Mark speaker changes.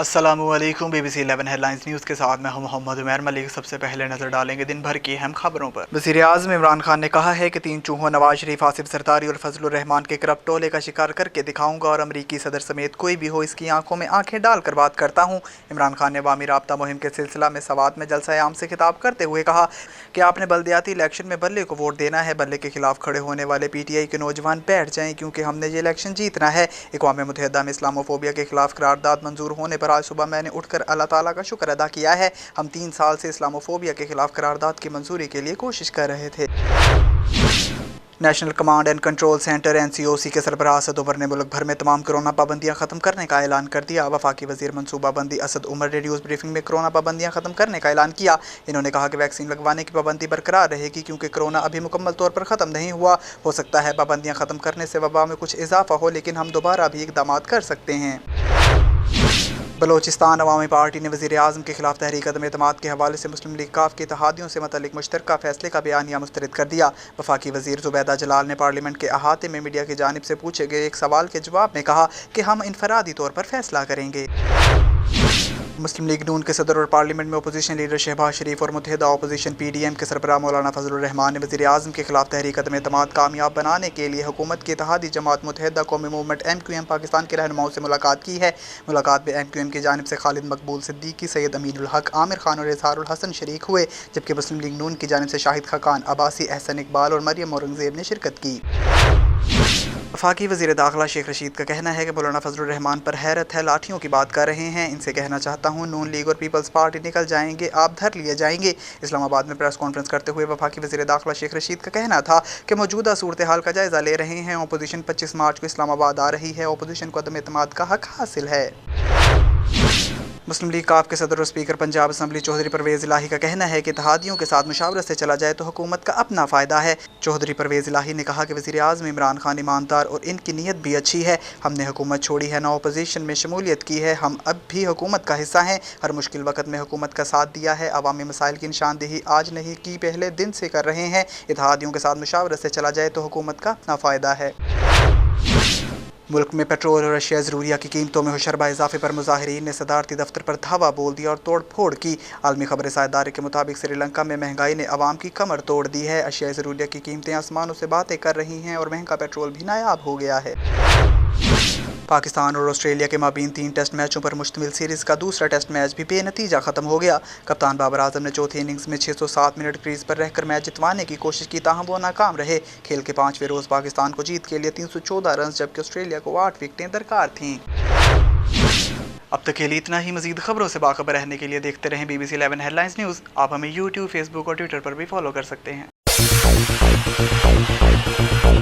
Speaker 1: अस्सलामुअलैकुम BBC 11 headlines news के साथ मैं हूं मोहम्मद उमैर मलिक। सबसे पहले नजर डालेंगे दिन भर की अहम खबरों पर। वज़ीर-ए-आज़म इमरान खान ने कहा है कि 3 चूहों नवाज शरीफ, आसिफ जरदारी और फजलुर रहमान के करप्ट टोले का शिकार करके दिखाऊंगा और अमरीकी सदर समेत कोई भी हो इसकी आंखों में आंखें डालकर बात करता हूं। इमरान खान ने अवामी राब्ता मुहिम के सिलसिला में सवात में जलसा-ए-आम से खिताब करते हुए कहा कि आपने बल्दियाती इलेक्शन में बल्ले को वोट देना है। बल्ले के खिलाफ खड़े होने वाले PTI के नौजवान बैठ जाएं क्योंकि हमने ये इलेक्शन जीतना है। अक़वाम मुत्तहिदा में इस्लामोफोबिया के खिलाफ करारदाद मंजूर होने पर आज सुबह मैंने उठकर अल्लाह ताला का शुक्र अदा किया है। हम 3 साल से इस्लामोफोबिया के खिलाफ करारदाद की मंजूरी के लिए कोशिश कर रहे थे। National command and control centre NCOC के सरबराह असद उमर ने मुल्क भर में तमाम कोरोना पाबंदियां खत्म करने का ऐलान कर दिया। वफाकी वजीर मनसूबा बंदी असद उमर ने न्यूज़ ब्रीफिंग में कोरोना पाबंदियां खत्म करने का ऐलान किया। इन्होंने कहा कि वैक्सीन लगवाने की पाबंदी बरकरार रहेगी क्योंकि कोरोना अभी मुकम्मल तौर पर ख़त्म नहीं हुआ। हो सकता है पाबंदियां ख़त्म करने से वबा में कुछ इजाफा हो, लेकिन हम दोबारा भी इक़दाम कर सकते हैं। बलोचिस्तान अवामी पार्टी ने वज़ीर-ए-आज़म के खिलाफ तहरीक अदम एतमाद के हवाले से मुस्लिम लीग काफ के इत्तेहादियों से मुतल्लिक मुश्तरका फैसले का बयानिया मुस्तरद कर दिया। वफाकी वज़ीर ज़ुबैदा जलाल ने पार्लियामेंट के अहाते में मीडिया की जानिब से पूछे गए एक सवाल के जवाब में कहा कि हम इनफरादी तौर पर फैसला करेंगे। मुस्लिम लीग नून के सदर और पार्लियामेंट में अपोजिशन लीडर शहबाज शरीफ और मुत्तहिदा अपोजिशन PDM के सरबराह मौलाना फजलुर रहमान ने वज़ीर-ए-आज़म के खिलाफ तहरीक अदम एतमाद कामयाब बनाने के लिए हुकूमत की इत्तेहादी जमात मुत्तहिदा कौमी मूवमेंट MQM पाकिस्तान के रहनुमाओं से मुलाकात की है। मुलाकात में MQM की जानिब से खालिद मकबूल सिद्दीकी, सैयद अमीनुल हक, आमिर खान और इजहारुल हसन शरीक हुए, जबकि मुस्लिम लीग नून की जानिब से शाहिद खाकान, अब्बासी, एहसन इकबाल और मरियम औरंगजेब ने शिरकत की। वफाकी वज़ीर दाखिला शेख रशीद का कहना है कि मौलाना फजलुर रहमान पर हैरत है, लाठियों की बात कर रहे हैं। इनसे कहना चाहता हूँ नून लीग और पीपल्स पार्टी निकल जाएंगे, आप धर लिए जाएंगे। इस्लामाबाद में प्रेस कॉन्फ्रेंस करते हुए वफाकी वज़ीर दाखिला शेख रशीद का कहना था कि मौजूदा सूरत हाल का जायज़ा ले रहे हैं। अपोजिशन 25 मार्च को इस्लामाबाद आ रही है। अपोजिशन को अदम एतमाद का हक हासिल है। मुस्लिम लीग काफ के सदर और स्पीकर पंजाब असम्बली चौधरी परवेज़ इलाही का कहना है कि इत्तेहादियों के साथ मुशावरत से चला जाए तो हुकूमत का अपना फ़ायदा है। चौधरी परवेज़ इलाही ने कहा कि वज़ीर-ए-आज़म इमरान खान ईमानदार और इनकी नीयत भी अच्छी है। हमने हुकूमत छोड़ी है, ना अपोजिशन में शमूलियत की है। हम अब भी हुकूमत का हिस्सा हैं। हर मुश्किल वक़्त में हुकूमत का साथ दिया है। अवामी मसाइल की निशानदेही आज नहीं की पहले दिन से कर रहे हैं। इत्तेहादियों के साथ मुशावरत से चला जाए तो हुकूमत का अपना फ़ायदा है। मुल्क में पेट्रोल और अशिया ज़रूरिया की कीमतों में हुशरबा इजाफे पर मुजाहिरीन ने सदारती दफ्तर पर धावा बोल दिया और तोड़ फोड़ की। आलमी खबर साझेदारी के मुताबिक श्रीलंका में महंगाई ने अवाम की कमर तोड़ दी है। अशिया ज़रूरिया की कीमतें आसमानों से बातें कर रही हैं और महंगा पेट्रोल भी नायाब हो गया है। पाकिस्तान और ऑस्ट्रेलिया के माबीन 3 टेस्ट मैचों पर मुश्तमिल सीरीज़ का दूसरा टेस्ट मैच भी बेनतीजा ख़त्म हो गया। कप्तान बाबर आजम ने चौथी इनिंग्स में 607 मिनट क्रीज पर रहकर मैच जितवाने की कोशिश की, ताहम वो नाकाम रहे। खेल के 5वें रोज़ पाकिस्तान को जीत के लिए 314 रन जबकि ऑस्ट्रेलिया को 8 विकेटें दरकार थीं। अब तक के लिए इतना ही। मज़ीद खबरों से बाखबर रहने के लिए देखते रहें BBC 11 हेडलाइंस न्यूज़। आप हमें YouTube, Facebook और Twitter पर भी फॉलो कर सकते हैं।